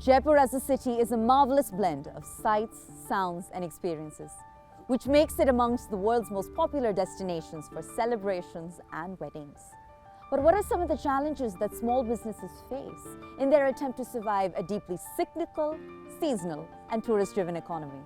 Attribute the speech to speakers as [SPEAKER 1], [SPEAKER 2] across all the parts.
[SPEAKER 1] Jaipur as a city is a marvelous blend of sights, sounds and experiences, which makes it amongst the world's most popular destinations for celebrations and weddings. But what are some of the challenges that small businesses face in their attempt to survive a deeply cyclical, seasonal and tourist-driven economy?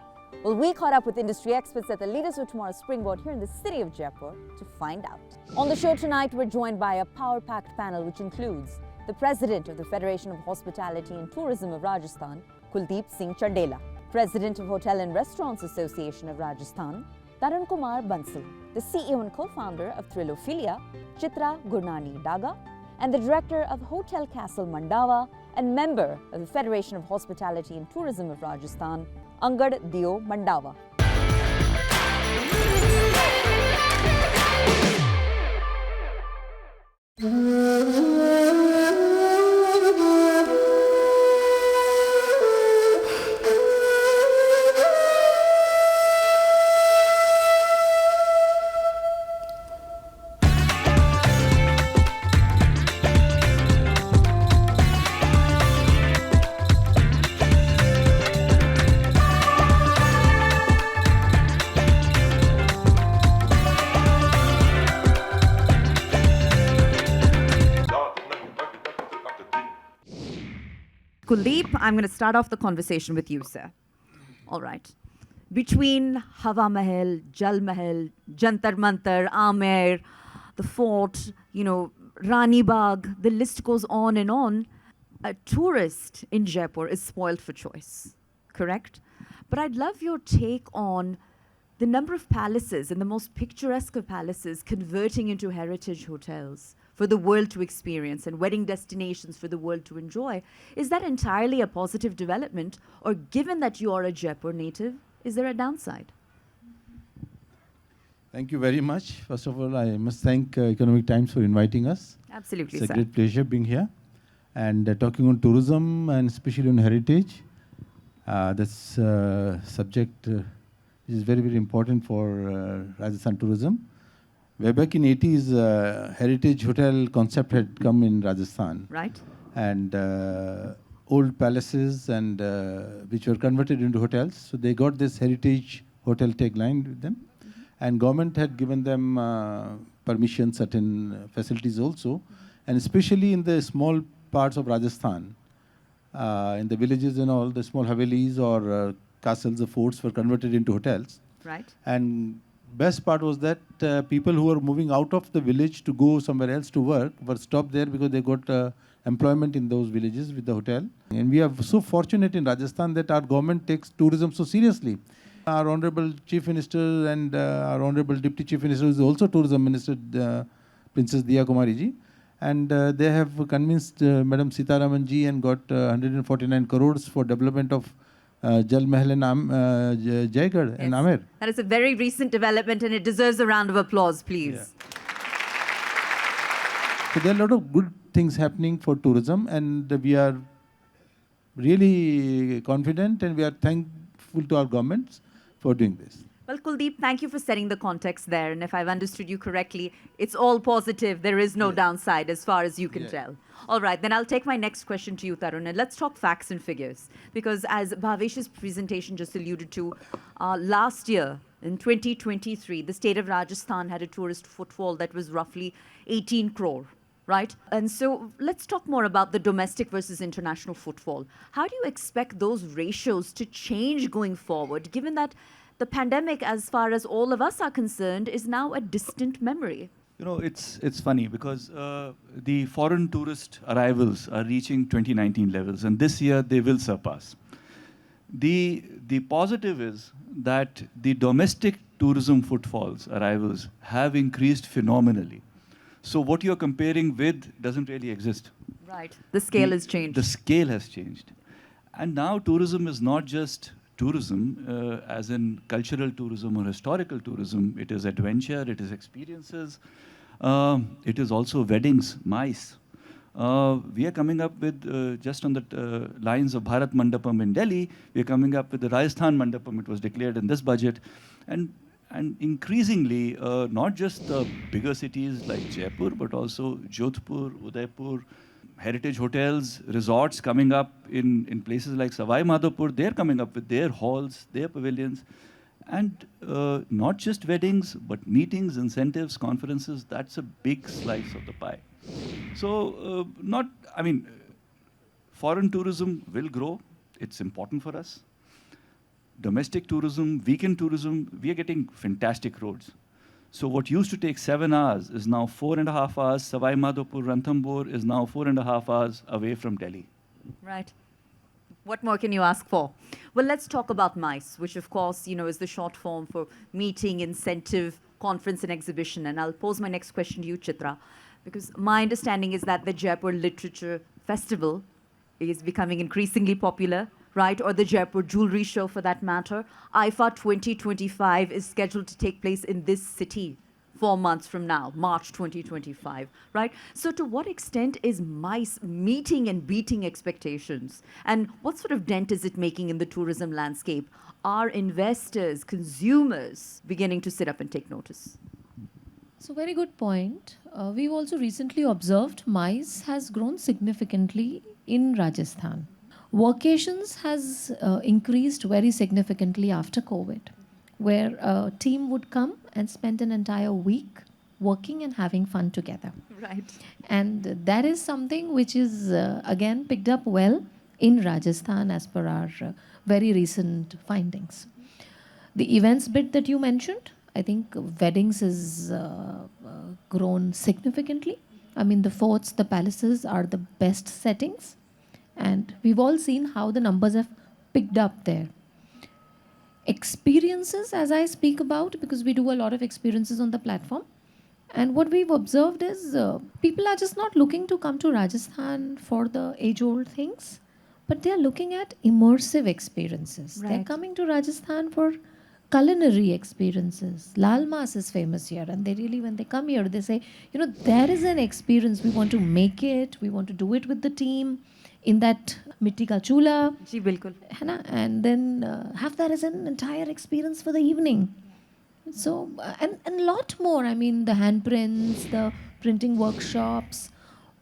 [SPEAKER 1] Well, we caught up with industry experts at the Leaders of Tomorrow Springboard here in the city of Jaipur to find out. On the show tonight, we're joined by a power-packed panel which includes the President of the Federation of Hospitality and Tourism of Rajasthan, Kuldeep Singh Chandela, President of Hotel and Restaurants Association of Rajasthan, Tarun Kumar Bansal, the CEO and co-founder of Thrillophilia, Chitra Gurnani Daga, and the Director of Hotel Castle Mandawa and member of the Federation of Hospitality and Tourism of Rajasthan, Angad Mandawa. Kuldeep, I'm going to start off the conversation with you, sir. All right. Between Hawa Mahal, Jal Mahal, Jantar Mantar, Amer, the fort, Rani Bagh, the list goes on and on. A tourist in Jaipur is spoiled for choice, correct? But I'd love your take on the number of palaces and the most picturesque of palaces converting into heritage hotels for the world to experience and wedding destinations for the world to enjoy. Is that entirely a positive development, or given that you are a Jaipur native, is there a downside?
[SPEAKER 2] Thank you very much. First of all, I must thank Economic Times for inviting us.
[SPEAKER 1] Absolutely,
[SPEAKER 2] it's
[SPEAKER 1] sir.
[SPEAKER 2] a great pleasure being here. And talking on tourism and especially on heritage, that's a subject which is very, very important for Rajasthan tourism. Way back in 80s, heritage hotel concept had come in Rajasthan.
[SPEAKER 1] Right.
[SPEAKER 2] And old palaces and which were converted into hotels. So they got this heritage hotel tagline with them. And government had given them permission, certain facilities also. And especially in the small parts of Rajasthan, in the villages and all, the small havelis or castles or forts were converted into hotels.
[SPEAKER 1] Right.
[SPEAKER 2] And best part was that people who were moving out of the village to go somewhere else to work were stopped there because they got employment in those villages with the hotel. And we are so fortunate in Rajasthan that our government takes tourism so seriously. Our Honorable Chief Minister and our Honorable Deputy Chief Minister is also Tourism Minister, Princess Diya Kumari ji. And they have convinced Madam Sitaraman ji and got 149 crores for development of Jal Mahal and Jaigad and Amer.
[SPEAKER 1] That is a very recent development and it deserves a round of applause, please.
[SPEAKER 2] Yeah. So there are a lot of good things happening for tourism, and we are really confident and we are thankful to our governments for doing this.
[SPEAKER 1] Well, Kuldeep, thank you for setting the context there. And if I've understood you correctly, it's all positive. There is no downside as far as you can tell. All right, then I'll take my next question to you, Tarun. And let's talk facts and figures. Because as Bhavesh's presentation just alluded to, last year, in 2023, the state of Rajasthan had a tourist footfall that was roughly 18 crore. Right? And so let's talk more about the domestic versus international footfall. How do you expect those ratios to change going forward, given that the pandemic, as far as all of us are concerned, is now a distant memory?
[SPEAKER 3] It's funny because the foreign tourist arrivals are reaching 2019 levels, and this year they will surpass. The positive is that the domestic tourism footfalls, arrivals, have increased phenomenally. So what you're comparing with doesn't really exist.
[SPEAKER 1] Right. The scale has changed.
[SPEAKER 3] The scale has changed. And now tourism is not just tourism, as in cultural tourism or historical tourism. It is adventure, it is experiences, it is also weddings, MICE. We are coming up with, just on the lines of Bharat Mandapam in Delhi, we are coming up with the Rajasthan Mandapam. It was declared in this budget. And increasingly, not just the bigger cities like Jaipur, but also Jodhpur, Udaipur, heritage hotels, resorts coming up in places like Savai Madhopur. They're coming up with their halls, their pavilions. And not just weddings, but meetings, incentives, conferences. That's a big slice of the pie. So, foreign tourism will grow. It's important for us. Domestic tourism, weekend tourism, we are getting fantastic roads. So what used to take 7 hours is now 4.5 hours. Savai Madhopur, Ranthambore is now 4.5 hours away from Delhi.
[SPEAKER 1] Right. What more can you ask for? Well, let's talk about MICE, which of course, is the short form for meeting, incentive, conference and exhibition. And I'll pose my next question to you, Chitra, because my understanding is that the Jaipur Literature Festival is becoming increasingly popular, right? Or the Jaipur Jewelry Show for that matter. IFA 2025 is scheduled to take place in this city 4 months from now, March 2025, right? So to what extent is MICE meeting and beating expectations? And what sort of dent is it making in the tourism landscape? Are investors, consumers beginning to sit up and take notice?
[SPEAKER 4] So very good point. We've also recently observed MICE has grown significantly in Rajasthan. Workations has increased very significantly after COVID, where a team would come and spend an entire week working and having fun together.
[SPEAKER 1] Right.
[SPEAKER 4] And that is something which is again picked up well in Rajasthan as per our very recent findings. The events bit that you mentioned, I think weddings has grown significantly. I mean, the forts, the palaces are the best settings. And we've all seen how the numbers have picked up there. Experiences, as I speak about, because we do a lot of experiences on the platform. And what we've observed is people are just not looking to come to Rajasthan for the age-old things, but they're looking at immersive experiences.
[SPEAKER 1] Right.
[SPEAKER 4] They're coming to Rajasthan for culinary experiences. Lal Mas is famous here, and they really, when they come here, they say, there is an experience. We want to make it. We want to do it with the team in that mitti ka chula.
[SPEAKER 1] Ji, bilkul.
[SPEAKER 4] है ना? And then have that as an entire experience for the evening. So, and a lot more. I mean, the handprints, the printing workshops,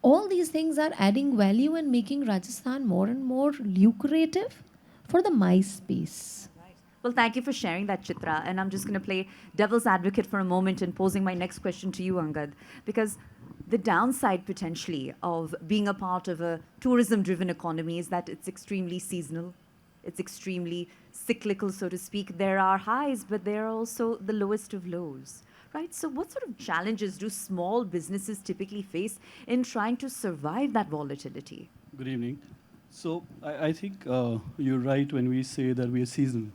[SPEAKER 4] all these things are adding value and making Rajasthan more and more lucrative for the MICE space.
[SPEAKER 1] Well, thank you for sharing that, Chitra. And I'm just going to play devil's advocate for a moment and posing my next question to you, Angad. Because the downside, potentially, of being a part of a tourism-driven economy is that it's extremely seasonal. It's extremely cyclical, so to speak. There are highs, but there are also the lowest of lows, right? So what sort of challenges do small businesses typically face in trying to survive that volatility?
[SPEAKER 5] Good evening. So I think you're right when we say that we are seasonal,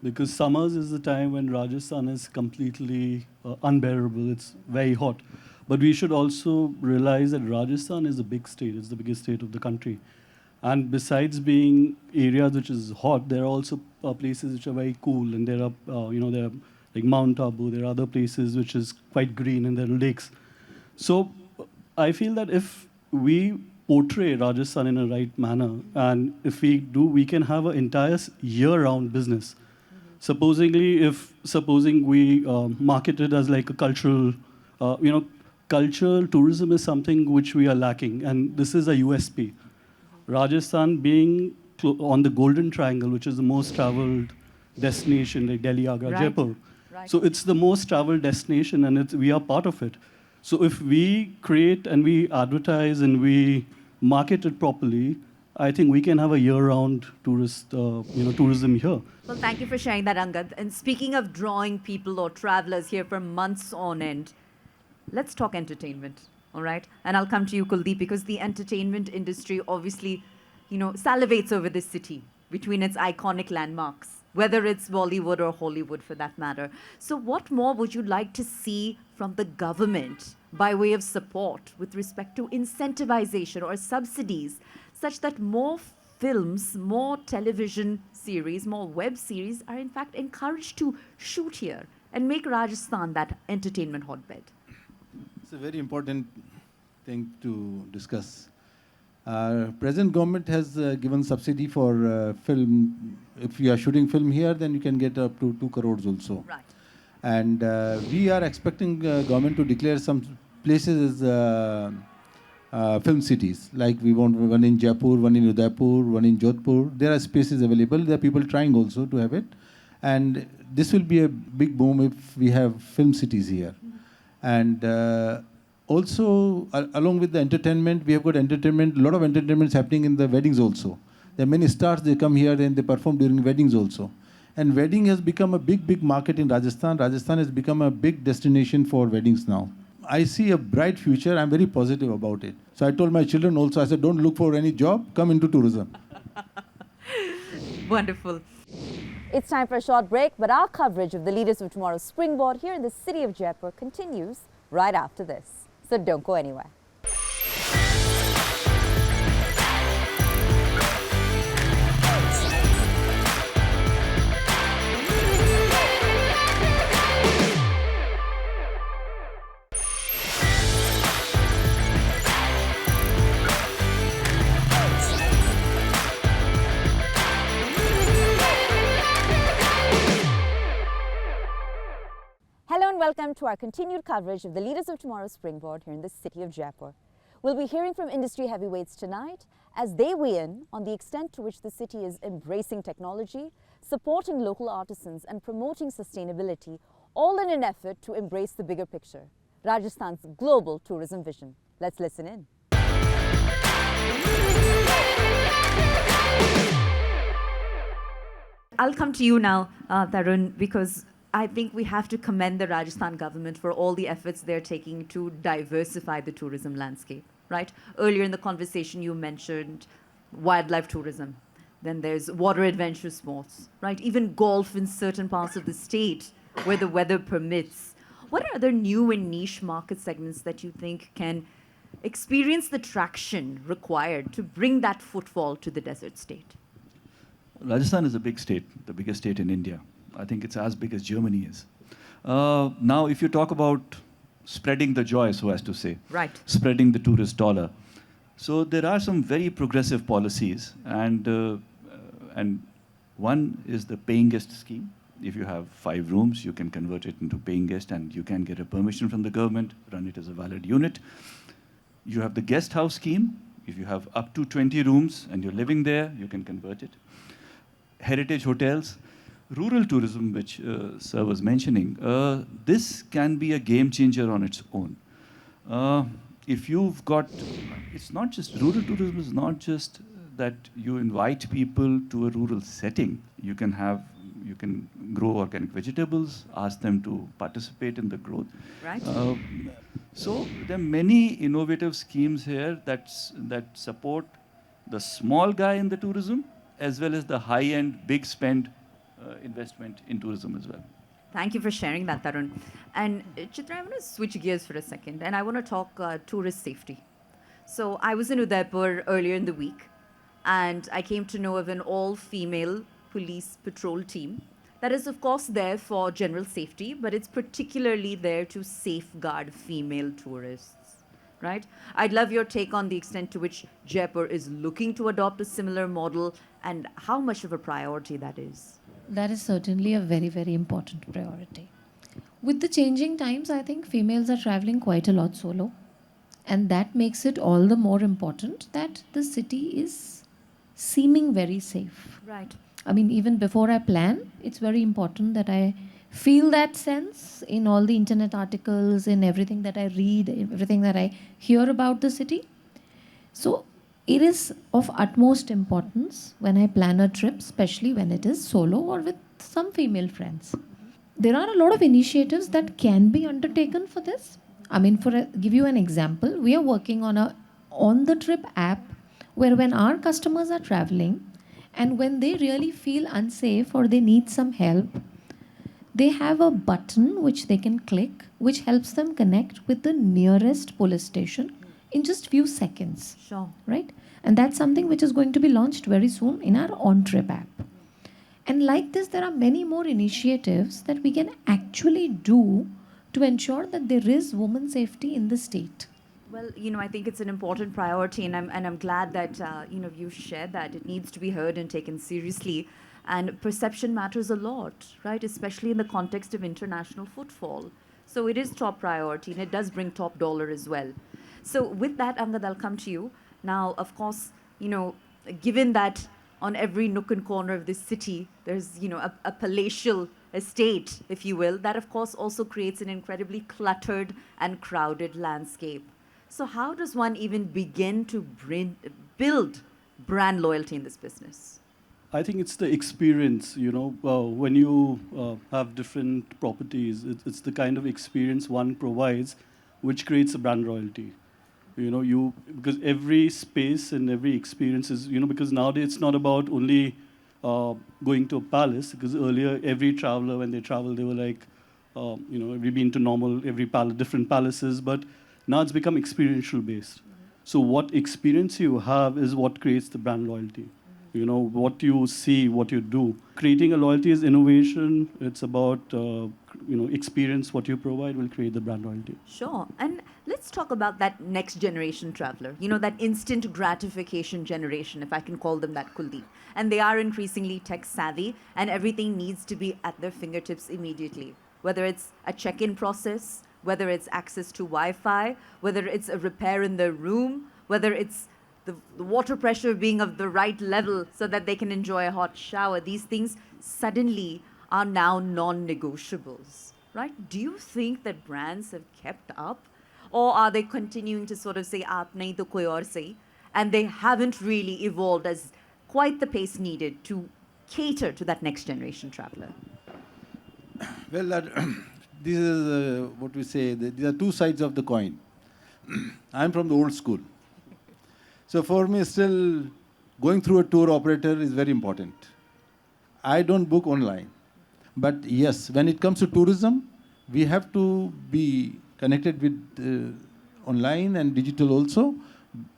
[SPEAKER 5] because summers is the time when Rajasthan is completely unbearable. It's very hot. But we should also realize that Rajasthan is a big state. It's the biggest state of the country. And besides being areas which is hot, there are also places which are very cool. And there are, there are like Mount Abu. There are other places which is quite green, and there are lakes. So I feel that if we portray Rajasthan in a right manner, and if we do, we can have an entire year-round business. Supposing we market it as like a cultural, cultural tourism is something which we are lacking, and this is a USP. Rajasthan being on the Golden Triangle, which is the most traveled destination, like Delhi, Agra,
[SPEAKER 1] Right.
[SPEAKER 5] Jaipur.
[SPEAKER 1] Right.
[SPEAKER 5] So it's the most traveled destination, and we are part of it. So if we create and we advertise and we market it properly, I think we can have a year-round tourism here.
[SPEAKER 1] Well, thank you for sharing that, Angad. And speaking of drawing people or travelers here for months on end, let's talk entertainment, all right? And I'll come to you, Kuldeep, because the entertainment industry obviously, salivates over this city between its iconic landmarks, whether it's Bollywood or Hollywood for that matter. So what more would you like to see from the government by way of support with respect to incentivization or subsidies, such that more films, more television series, more web series are in fact encouraged to shoot here and make Rajasthan that entertainment hotbed?
[SPEAKER 2] It's a very important thing to discuss. Present government has given subsidy for film. If you are shooting film here, then you can get up to 2 crores also.
[SPEAKER 1] Right.
[SPEAKER 2] And we are expecting government to declare some places as film cities. Like we want one in Jaipur, one in Udaipur, one in Jodhpur. There are spaces available. There are people trying also to have it. And this will be a big boom if we have film cities here. And also, along with the entertainment, we have got entertainment, a lot of entertainments happening in the weddings also. There are many stars, they come here and they perform during weddings also. And wedding has become a big, big market in Rajasthan. Rajasthan has become a big destination for weddings now. I see a bright future. I'm very positive about it. So I told my children also, I said, don't look for any job, come into tourism.
[SPEAKER 1] Wonderful. It's time for a short break, but our coverage of the Leaders of Tomorrow's Springboard here in the city of Jaipur continues right after this. So don't go anywhere. Hello and welcome to our continued coverage of the Leaders of Tomorrow's Springboard here in the city of Jaipur. We'll be hearing from industry heavyweights tonight as they weigh in on the extent to which the city is embracing technology, supporting local artisans and promoting sustainability, all in an effort to embrace the bigger picture, Rajasthan's global tourism vision. Let's listen in. I'll come to you now, Tarun, because I think we have to commend the Rajasthan government for all the efforts they're taking to diversify the tourism landscape, right? Earlier in the conversation, you mentioned wildlife tourism. Then there's water adventure sports, right? Even golf in certain parts of the state where the weather permits. What are other new and niche market segments that you think can experience the traction required to bring that footfall to the desert state?
[SPEAKER 3] Rajasthan is a big state, the biggest state in India. I think it's as big as Germany is. Now, if you talk about spreading the joy, so as to say,
[SPEAKER 1] right,
[SPEAKER 3] spreading the tourist dollar. So there are some very progressive policies, and one is the paying guest scheme. If you have 5 rooms, you can convert it into paying guest, and you can get a permission from the government, run it as a valid unit. You have the guest house scheme. If you have up to 20 rooms and you're living there, you can convert it. Heritage hotels. Rural tourism, which Sir was mentioning, this can be a game changer on its own. If you've got, it's not just, rural tourism is not just that you invite people to a rural setting. You can grow organic vegetables, ask them to participate in the growth.
[SPEAKER 1] Right.
[SPEAKER 3] So there are many innovative schemes here that support the small guy in the tourism as well as the high-end, big spend investment in tourism as well.
[SPEAKER 1] Thank you for sharing that, Tarun. And Chitra, I want to switch gears for a second, and I want to talk tourist safety. So I was in Udaipur earlier in the week, and I came to know of an all-female police patrol team that is, of course, there for general safety, but it's particularly there to safeguard female tourists, right? I'd love your take on the extent to which Jaipur is looking to adopt a similar model and how much of a priority that is.
[SPEAKER 4] That is certainly a very, very important priority. With the changing times, I think females are traveling quite a lot solo. And that makes it all the more important that the city is seeming very safe.
[SPEAKER 1] Right.
[SPEAKER 4] I mean, even before I plan, it's very important that I feel that sense in all the internet articles, in everything that I read, everything that I hear about the city. So it is of utmost importance when I plan a trip, especially when it is solo or with some female friends. There are a lot of initiatives that can be undertaken for this. I mean, give you an example, we are working on a on-the-trip app where when our customers are traveling and when they really feel unsafe or they need some help, they have a button which they can click, which helps them connect with the nearest police station in just few seconds.
[SPEAKER 1] Sure.
[SPEAKER 4] Right? And that's something which is going to be launched very soon in our on-trip app. And like this, there are many more initiatives that we can actually do to ensure that there is women's safety in the state.
[SPEAKER 1] Well, I think it's an important priority, and I'm glad that you shared that. It needs to be heard and taken seriously, and perception matters a lot, right? Especially in the context of international footfall. So it is top priority, and it does bring top dollar as well. So with that, Angad, I'll come to you. Now, of course, given that on every nook and corner of this city, there's, a palatial estate, if you will, that of course also creates an incredibly cluttered and crowded landscape. So how does one even begin to build brand loyalty in this business?
[SPEAKER 5] I think it's the experience, when you have different properties, it's the kind of experience one provides which creates a brand loyalty. Because every space and every experience is, because nowadays it's not about only going to a palace, because earlier every traveler, when they travel, they were like, we've been to different palaces, but now it's become experiential based. So what experience you have is what creates the brand loyalty. What you see, what you do. Creating a loyalty is innovation. It's about, experience, what you provide will create the brand loyalty.
[SPEAKER 1] Sure. And let's talk about that next generation traveler, that instant gratification generation, if I can call them that, Kuldeep. And they are increasingly tech savvy, and everything needs to be at their fingertips immediately. Whether it's a check-in process, whether it's access to Wi-Fi, whether it's a repair in their room, whether it's the water pressure being of the right level so that they can enjoy a hot shower. These things suddenly are now non-negotiables, right? Do you think that brands have kept up, or are they continuing to sort of say, aap nahi to koi aur sahi, and they haven't really evolved as quite the pace needed to cater to that next generation traveler?
[SPEAKER 2] Well, this is what we say, these are two sides of the coin. I'm from the old school. So for me, still going through a tour operator is very important. I don't book online. But yes, when it comes to tourism, we have to be connected with online and digital also.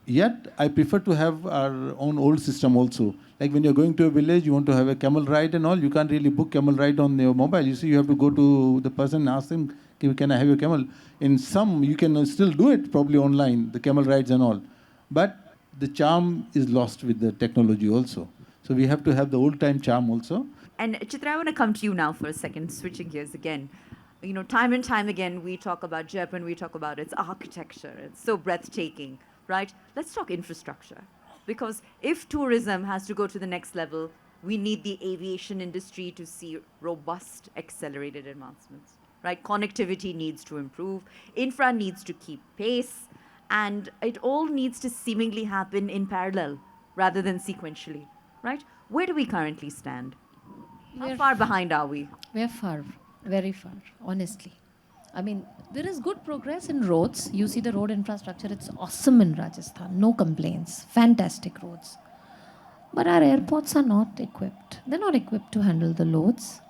[SPEAKER 2] Yet, I prefer to have our own old system also. Like when you're going to a village, you want to have a camel ride and all, you can't really book camel ride on your mobile. You see, you have to go to the person and ask them, can I have your camel? In some, you can still do it probably online, the camel rides and all. But the charm is lost with the technology also. So we have to have the old-time charm also.
[SPEAKER 1] And Chitra, I want to come to you now for a second, switching gears again. Time and time again, we talk about Jaipur and we talk about its architecture. It's so breathtaking, right? Let's talk infrastructure. Because if tourism has to go to the next level, we need the aviation industry to see robust, accelerated advancements, right? Connectivity needs to improve. Infra needs to keep pace. And it all needs to seemingly happen in parallel rather than sequentially, right? Where do we currently stand? How far behind are we?
[SPEAKER 4] We're far, very far, honestly. I mean, there is good progress in roads. You see the road infrastructure, it's awesome in Rajasthan. No complaints. Fantastic roads. But our airports are not equipped. They're not equipped to handle the loads.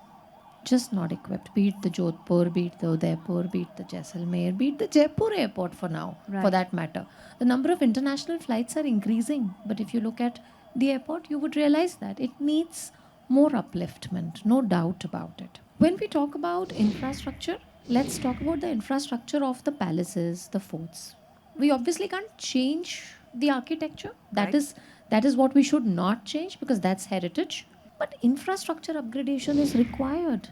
[SPEAKER 4] Just not equipped. Be it the Jodhpur, be it the Udaipur, be it the Jaisalmer, be it the Jaipur airport for now, for that matter. The number of international flights are increasing. But if you look at the airport, you would realize that it needs more upliftment, no doubt about it. When we talk about infrastructure, let's talk about the infrastructure of the palaces, the forts. We obviously can't change the architecture. That is what we should not change, because that's heritage. But infrastructure upgradation is required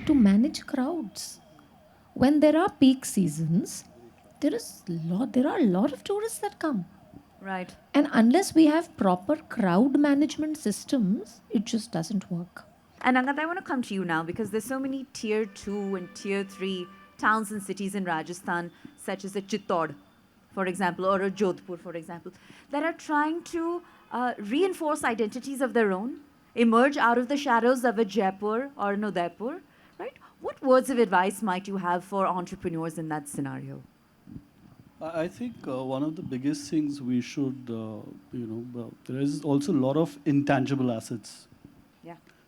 [SPEAKER 4] to manage crowds. When there are peak seasons, there are a lot of tourists that come.
[SPEAKER 1] Right.
[SPEAKER 4] And unless we have proper crowd management systems, it just doesn't work.
[SPEAKER 1] And Angad, I want to come to you now because there's so many tier 2 and tier 3 towns and cities in Rajasthan, such as a Chittor, for example, or a Jodhpur, for example, that are trying to reinforce identities of their own, emerge out of the shadows of a Jaipur or an Udaipur, right? What words of advice might you have for entrepreneurs in that scenario?
[SPEAKER 5] I think one of the biggest things we should, there is also a lot of intangible assets,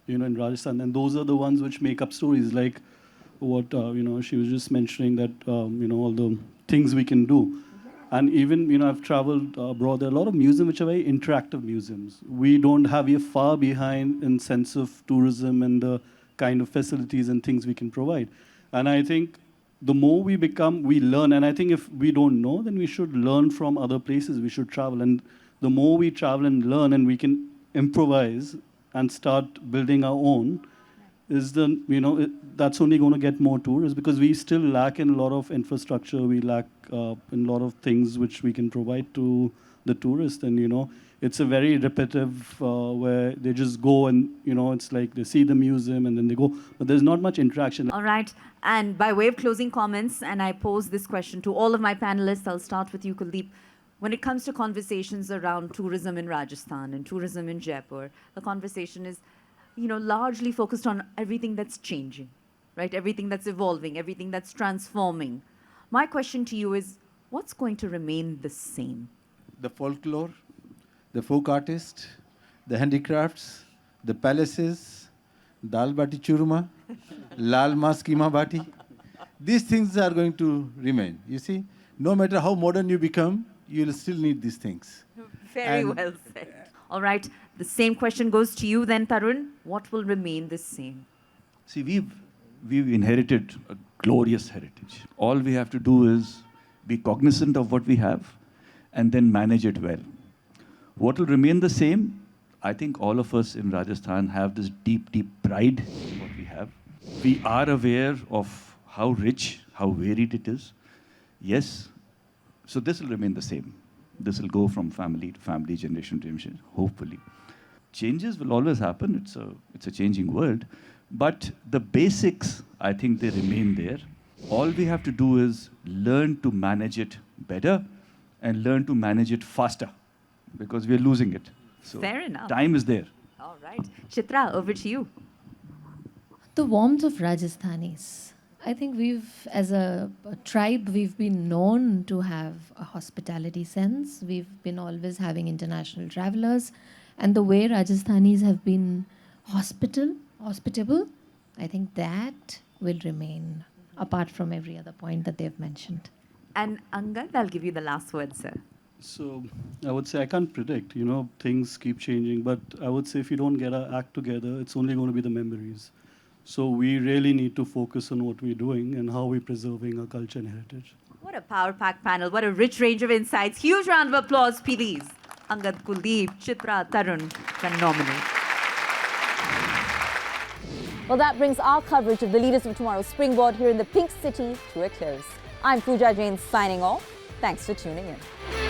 [SPEAKER 5] in Rajasthan, and those are the ones which make up stories, like what, she was just mentioning that, all the things we can do. And even, I've traveled abroad, there are a lot of museums which are very interactive museums. We don't have, we are far behind in sense of tourism and the kind of facilities and things we can provide. And I think the more we become, we learn. And I think if we don't know, then we should learn from other places. We should travel. And the more we travel and learn and we can improvise and start building our own, is that's only going to get more tourists, because we still lack in a lot of infrastructure. We lack in a lot of things which we can provide to the tourists. And, it's a very repetitive where they just go and, it's like they see the museum and then they go. But there's not much interaction.
[SPEAKER 1] All right. And by way of closing comments, and I pose this question to all of my panelists, I'll start with you, Kuldeep. When it comes to conversations around tourism in Rajasthan and tourism in Jaipur, the conversation is, largely focused on everything that's changing, right? Everything that's evolving, everything that's transforming. My question to you is, what's going to remain the same?
[SPEAKER 2] The folklore, the folk artist, the handicrafts, the palaces, dal bati churma, lal mas keema bati. These things are going to remain. You see, no matter how modern you become, you'll still need these things.
[SPEAKER 1] Very well said. All right, the same question goes to you then, Tarun. What will remain the same?
[SPEAKER 3] See, we've inherited a glorious heritage. All we have to do is be cognizant of what we have and then manage it well. What will remain the same? I think all of us in Rajasthan have this deep, deep pride in what we have. We are aware of how rich, how varied it is. Yes, so this will remain the same. This will go from family to family, generation to generation, hopefully. Changes will always happen. It's a changing world. But the basics, I think they remain there. All we have to do is learn to manage it better and learn to manage it faster, because we're losing it. So
[SPEAKER 1] Fair enough.
[SPEAKER 3] Time is there.
[SPEAKER 1] All right. Chitra, over to you.
[SPEAKER 4] The warmth of Rajasthanis. I think as a tribe, we've been known to have a hospitality sense. We've been always having international travelers. And the way Rajasthanis have been hospitable, I think that will remain, apart from every other point that they've mentioned.
[SPEAKER 1] And Angad, I'll give you the last word, sir.
[SPEAKER 5] So I would say I can't predict, things keep changing. But I would say if you don't get our act together, it's only going to be the memories. So we really need to focus on what we're doing and how we're preserving our culture and heritage.
[SPEAKER 1] What a power-packed panel. What a rich range of insights. Huge round of applause, please. Angad, Kuldeep, Chitra, Tarun, phenomenal. Well, that brings our coverage of the Leaders of Tomorrow's Springboard here in the Pink City to a close. I'm Pooja Jain signing off. Thanks for tuning in.